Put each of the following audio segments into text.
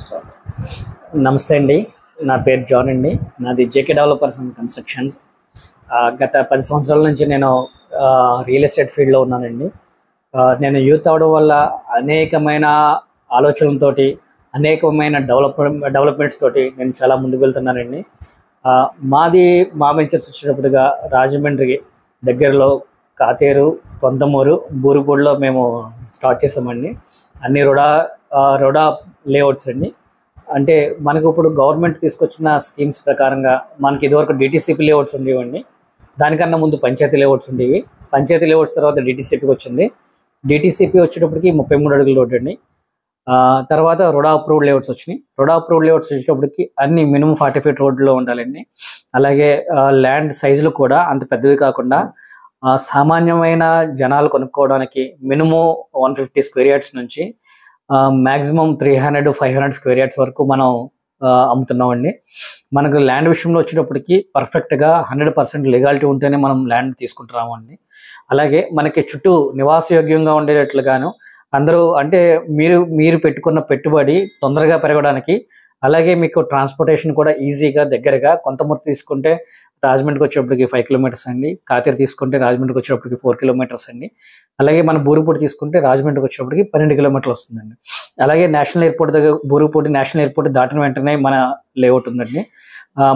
Start. నమస్తే అండి. నా పేరు జాన్ అండి. నాది జేకే డెవలపర్స్ అండ్ కన్స్ట్రక్షన్స్. గత 10 సంవత్సరాల నుంచి నేను రియల్ ఎస్టేట్ ఫీల్డ్లో ఉన్నానండి. నేను యూత్ అవడం వల్ల అనేకమైన ఆలోచనలతోటి, అనేకమైన డెవలప్మెంట్స్ తోటి నేను చాలా ముందుకు వెళ్తున్నానండి. మాది మా వెంచర్స్ వచ్చేటప్పుడుగా రాజమండ్రి దగ్గరలో కాతేరు, కొంతమూరు, బూరుపూడిలో మేము స్టార్ట్ చేసామండి. అన్ని రోడా లేఅవుట్స్ అండి. అంటే మనకు ఇప్పుడు గవర్నమెంట్ తీసుకొచ్చిన స్కీమ్స్ ప్రకారంగా మనకి ఇదివరకు డిటీసీపీ లేఅవుట్స్ ఉండేవండి. దానికన్నా ముందు పంచాయతీ లేఅవుట్స్ ఉండేవి. పంచాయతీ లేఅవుట్స్ తర్వాత డిటీసీపీకి వచ్చింది. డిటీసీపీ వచ్చేటప్పటికి 33 అడుగుల రోడ్డు అండి. తర్వాత రోడా అప్రూవ్డ్ లేఅవుట్స్ వచ్చినాయి. రోడా అప్రూవ్డ్ లేఅవుట్స్ వచ్చేటప్పటికి అన్ని మినిమం 40 ఫీట్ రోడ్లో ఉండాలండి. అలాగే ల్యాండ్ సైజులు కూడా అంత పెద్దవి కాకుండా సామాన్యమైన జనాలు కొనుక్కోవడానికి మినిమం 150 స్క్వేర్ యార్డ్స్ నుంచి మ్యాక్సిమం 300-500 స్క్వేర్ యార్డ్స్ వరకు మనం అమ్ముతున్నామండి. మనకు ల్యాండ్ విషయంలో వచ్చేటప్పటికి పర్ఫెక్ట్గా 100% లీగాలిటీ ఉంటేనే మనం ల్యాండ్ తీసుకుంటున్నామండి. అలాగే మనకి చుట్టూ నివాసయోగ్యంగా ఉండేటట్లుగాను అందరూ అంటే మీరు పెట్టుకున్న పెట్టుబడి తొందరగా పెరగడానికి, అలాగే మీకు ట్రాన్స్పోర్టేషన్ కూడా ఈజీగా దగ్గరగా కొంతమూరు తీసుకుంటే రాజమండ్రికి వచ్చేటప్పటికి 5 కిలోమీటర్స్ అండి. కాతేరు తీసుకుంటే రాజమండ్రికి వచ్చేటప్పటికి 4 కిలోమీటర్స్ అండి. అలాగే మన బూరుపూడి తీసుకుంటే రాజమండ్రికి వచ్చేటప్పటికి 12 కిలోమీటర్లు వస్తుందండి. అలాగే నేషనల్ ఎయిర్పోర్ట్ దగ్గర బూరుపూడి నేషనల్ ఎయిర్పోర్ట్ దాటిన వెంటనే మన లేఅవుట్ ఉందండి.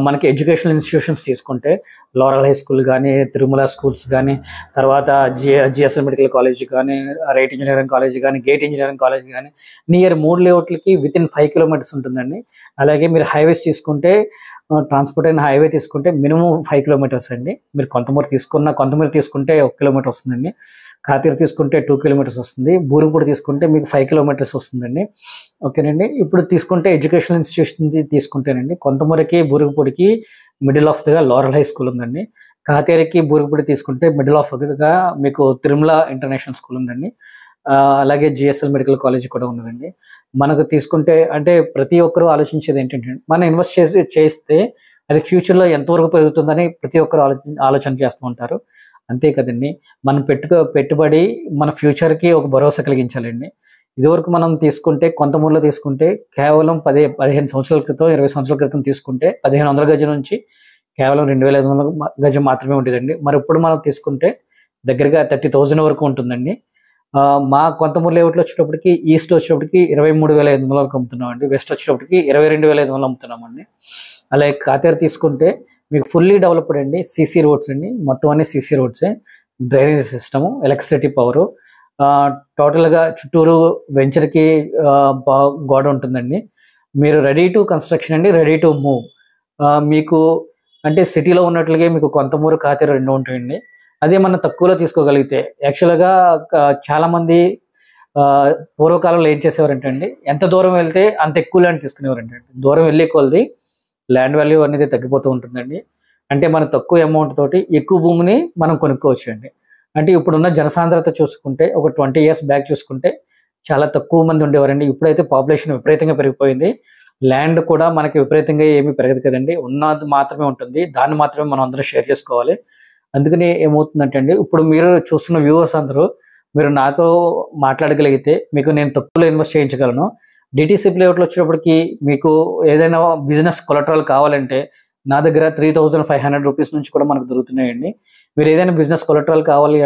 మనకి ఎడ్యుకేషనల్ ఇన్స్టిట్యూషన్స్ తీసుకుంటే లోరల్ హై స్కూల్ కానీ, తిరుమల స్కూల్స్ కానీ, తర్వాత జిఎస్ఎల్ మెడికల్ కాలేజ్ కానీ, రైట్ ఇంజనీరింగ్ కాలేజ్ కానీ, గేట్ ఇంజనీరింగ్ కాలేజ్ కానీ నియర్ 3 లేఅవుట్లకి వితిన్ 5 కిలోమీటర్స్ ఉంటుందండి. అలాగే మీరు హైవేస్ తీసుకుంటే ట్రాన్స్పోర్ట్ అయిన హైవే తీసుకుంటే మినిమం 5 కిలోమీటర్స్ అండి. మీరు కొంతమూరు తీసుకుంటే 1 కిలోమీటర్ వస్తుందండి. కాతీరు తీసుకుంటే 2 కిలోమీటర్స్ వస్తుంది. బూరుపూడి తీసుకుంటే మీకు 5 కిలోమీటర్స్ వస్తుందండి. ఓకేనండి. ఇప్పుడు తీసుకుంటే ఎడ్యుకేషనల్ ఇన్స్టిట్యూషన్ తీసుకుంటేనండి కొంతమూరుకి బూరుగుపూడికి మిడిల్ ఆఫ్ గా లోరల్ హై స్కూల్ ఉందండి. కాతేరుకి బూరుగుపూడి తీసుకుంటే మిడిల్ ఆఫ్ గా మీకు తిరుమల ఇంటర్నేషనల్ స్కూల్ ఉందండి. అలాగే జిఎస్ఎల్ మెడికల్ కాలేజ్ కూడా ఉన్నదండి. మనకు తీసుకుంటే అంటే ప్రతి ఒక్కరూ ఆలోచించేది ఏంటంటే మనం ఇన్వెస్ట్ చేస్తే అది ఫ్యూచర్లో ఎంతవరకు పెరుగుతుందని ప్రతి ఒక్కరు ఆలోచన చేస్తూ ఉంటారు. అంతే కదండి. మనం పెట్టుబడి మన ఫ్యూచర్కి ఒక భరోసా కలిగించాలండి. ఇదివరకు మనం తీసుకుంటే కొంతమూరులో తీసుకుంటే కేవలం 15 సంవత్సరాల క్రితం, 20 సంవత్సరాల క్రితం తీసుకుంటే 1500 గజం నుంచి కేవలం 2500 గజం మాత్రమే ఉండేదండి. మరి ఇప్పుడు మనం తీసుకుంటే దగ్గరగా 30,000 వరకు ఉంటుందండి. మా కొంతమూరు లేఅవుట్లో వచ్చేటప్పటికి ఈస్ట్ వచ్చేటప్పటికి 23,500 వరకు అమ్ముతున్నామండి. వెస్ట్ వచ్చేటప్పటికి 22,500 అమ్ముతున్నామండి. అలాగే కాతేరు తీసుకుంటే మీకు ఫుల్లీ డెవలప్డ్ అండి. సీసీ రోడ్స్ అండి. మొత్తం అన్ని సీసీ రోడ్సే. డ్రైనేజ్ సిస్టము, ఎలక్ట్రిసిటీ పవరు, టోటల్గా చుట్టూరు వెంచర్కి గోడ ఉంటుందండి. మీరు రెడీ టు కన్స్ట్రక్షన్ అండి, రెడీ టు మూవ్. మీకు అంటే సిటీలో ఉన్నట్లుగా మీకు కొంతమూరు, కాతేరు 2 ఉంటాయండి. అదే మనం తక్కువలో తీసుకోగలిగితే యాక్చువల్గా చాలామంది పూర్వకాలంలో ఏం చేసేవారంటే అండి, ఎంత దూరం వెళ్తే అంత ఎక్కువ ల్యాండ్ తీసుకునేవారంటే అండి. దూరం వెళ్ళే కొలది ల్యాండ్ వాల్యూ అనేది తగ్గిపోతూ ఉంటుందండి. అంటే మన తక్కువ అమౌంట్ తోటి ఎక్కువ భూమిని మనం కొనుక్కోవచ్చు అండి. అంటే ఇప్పుడున్న జనసాంద్రత చూసుకుంటే ఒక 20 years బ్యాక్ చూసుకుంటే చాలా తక్కువ మంది ఉండేవారండి. ఇప్పుడైతే పాపులేషన్ విపరీతంగా పెరిగిపోయింది. ల్యాండ్ కూడా మనకి విపరీతంగా ఏమీ పెరగదు కదండి. ఉన్నది మాత్రమే ఉంటుంది. దాన్ని మాత్రమే మనం అందరూ షేర్ చేసుకోవాలి. అందుకని ఏమవుతుందంటే అండి, ఇప్పుడు మీరు చూస్తున్న వ్యూవర్స్ అందరూ మీరు నాతో మాట్లాడగలిగితే మీకు నేను తక్కువలో ఇన్వెస్ట్ చేయించగలను. డిటీసీపీ లేఅవుట్లో వచ్చేటప్పటికి మీకు ఏదైనా బిజినెస్ కొలటరల్ కావాలంటే నా దగ్గర 3,500 రూపీస్ నుంచి కూడా మనకు దొరుకుతున్నాయండి. మీరు ఏదైనా బిజినెస్ కొలటరల్ కావాలి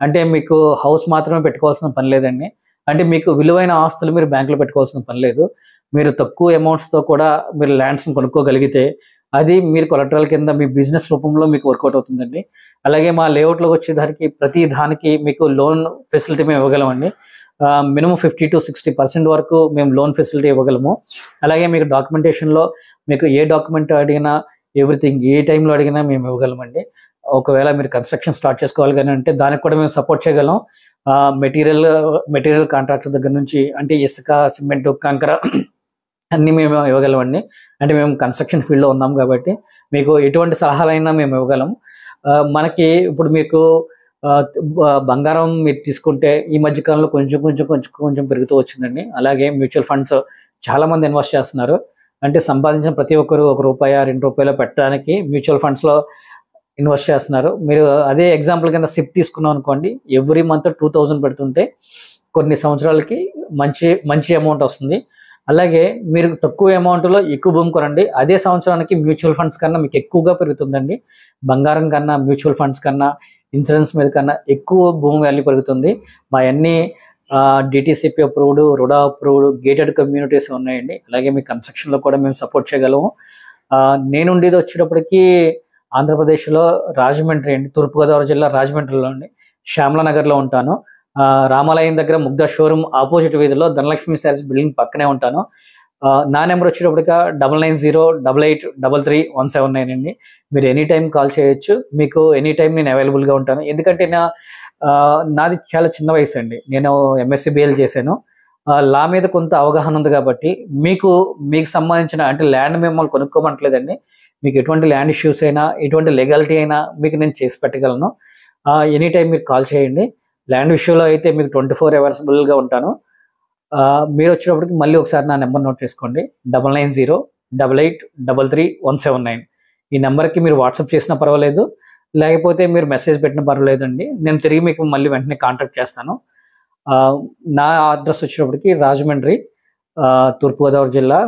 అంటే మీకు హౌస్ మాత్రమే పెట్టుకోవాల్సిన పని లేదండి. అంటే మీకు విలువైన ఆస్తులు మీరు బ్యాంకులో పెట్టుకోవాల్సిన పని లేదు. మీరు తక్కువ అమౌంట్స్తో కూడా మీరు ల్యాండ్స్ని కొనుక్కోగలిగితే అది మీరు కొలటరల్ కింద మీ బిజినెస్ రూపంలో మీకు వర్కౌట్ అవుతుందండి. అలాగే మా లేఅవుట్లోకి వచ్చేదానికి ప్రతి దానికి మీకు లోన్ ఫెసిలిటీ మేము ఇవ్వగలమండి. మినిమం 50-60% వరకు మేము లోన్ ఫెసిలిటీ ఇవ్వగలము. అలాగే మీకు డాక్యుమెంటేషన్లో మీకు ఏ డాక్యుమెంట్ అడిగినా ఎవ్రీథింగ్ ఏ టైంలో అడిగినా మేము ఇవ్వగలమండి. ఒకవేళ మీరు కన్స్ట్రక్షన్ స్టార్ట్ చేసుకోవాలి కానీ అంటే దానికి కూడా మేము సపోర్ట్ చేయగలం. మెటీరియల్ కాంట్రాక్టర్ దగ్గర నుంచి అంటే ఇసుక, సిమెంట్, కంకర అన్నీ మేము ఇవ్వగలమండి. అంటే మేము కన్స్ట్రక్షన్ ఫీల్డ్లో ఉన్నాం కాబట్టి మీకు ఎటువంటి సలహాలైనా మేము ఇవ్వగలం. మనకి ఇప్పుడు మీకు బంగారం మీరు తీసుకుంటే ఈ మధ్యకాలంలో కొంచెం పెరుగుతూ వచ్చిందండి. అలాగే మ్యూచువల్ ఫండ్స్ చాలామంది ఇన్వెస్ట్ చేస్తున్నారు. అంటే సంపాదించిన ప్రతి ఒక్కరు ₹1-2 పెట్టడానికి మ్యూచువల్ ఫండ్స్లో ఇన్వెస్ట్ చేస్తున్నారు. మీరు అదే ఎగ్జాంపుల్ కింద సిప్ తీసుకున్నాం అనుకోండి, ఎవ్రీ మంత్ 2,000 పెడుతుంటే కొన్ని సంవత్సరాలకి మంచి అమౌంట్ వస్తుంది. అలాగే మీరు తక్కువ అమౌంట్లో ఎక్కువ భూమి కొనండి. అదే సంవత్సరానికి మ్యూచువల్ ఫండ్స్ కన్నా మీకు ఎక్కువగా పెరుగుతుందండి. బంగారం కన్నా, మ్యూచువల్ ఫండ్స్ కన్నా, ఇన్సూరెన్స్ మీద కన్నా ఎక్కువ భూమి వాల్యూ పెరుగుతుంది. మా అన్ని DTCP approved, RUDA approved, gated communities ఉన్నాయండి. అలాగే మీ కన్స్ట్రక్షన్లో కూడా మేము సపోర్ట్ చేయగలము. నేను ఉండేది వచ్చేటప్పటికి ఆంధ్రప్రదేశ్లో రాజమండ్రి అండి, తూర్పుగోదావరి జిల్లా రాజమండ్రిలో అండి, శ్యామలా నగర్లో ఉంటాను. రామాలయం దగ్గర ముగ్ధా షోరూమ్ ఆపోజిట్ వీధిలో ధనలక్ష్మి శారీస్ బిల్డింగ్ పక్కనే ఉంటాను. నా నెంబర్ వచ్చేటప్పటికి 9908333179 అండి. మీరు ఎనీ టైం కాల్ చేయొచ్చు. మీకు ఎనీ టైం నేను అవైలబుల్గా ఉంటాను. ఎందుకంటే నాది చాలా చిన్న వయసు అండి. నేను ఎంఎస్సి బిఎల్ చేశాను. లా మీద కొంత అవగాహన ఉంది కాబట్టి మీకు సంబంధించిన అంటే ల్యాండ్ మిమ్మల్ని కొనుక్కోమంటలేదండి. మీకు ఎటువంటి ల్యాండ్ ఇష్యూస్ అయినా, ఎటువంటి లీగాలిటీ అయినా మీకు నేను చేసి పెట్టగలను. ఎనీ టైం మీరు కాల్ చేయండి. ల్యాండ్ విషయంలో అయితే మీకు 24 అవర్స్బుల్గా ఉంటాను. మీరు వచ్చేటప్పటికి మళ్ళీ ఒకసారి నా నెంబర్ నోట్ చేసుకోండి. 9908833179. ఈ నెంబర్కి మీరు వాట్సాప్ చేసినా పర్వాలేదు, లేకపోతే మీరు మెసేజ్ పెట్టినా పర్వాలేదండి. నేను తిరిగి మీకు మళ్ళీ వెంటనే కాంటాక్ట్ చేస్తాను. నా అడ్రస్ వచ్చేటప్పటికి రాజమండ్రి, తూర్పుగోదావరి జిల్లా,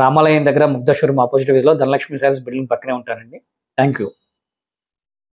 రామాలయం దగ్గర ముగ్ధా షోరూమ్ ఆపోజిట్ వీధిలో ధనలక్ష్మి శారీస్ బిల్డింగ్ పక్కనే ఉంటానండి. Thank you.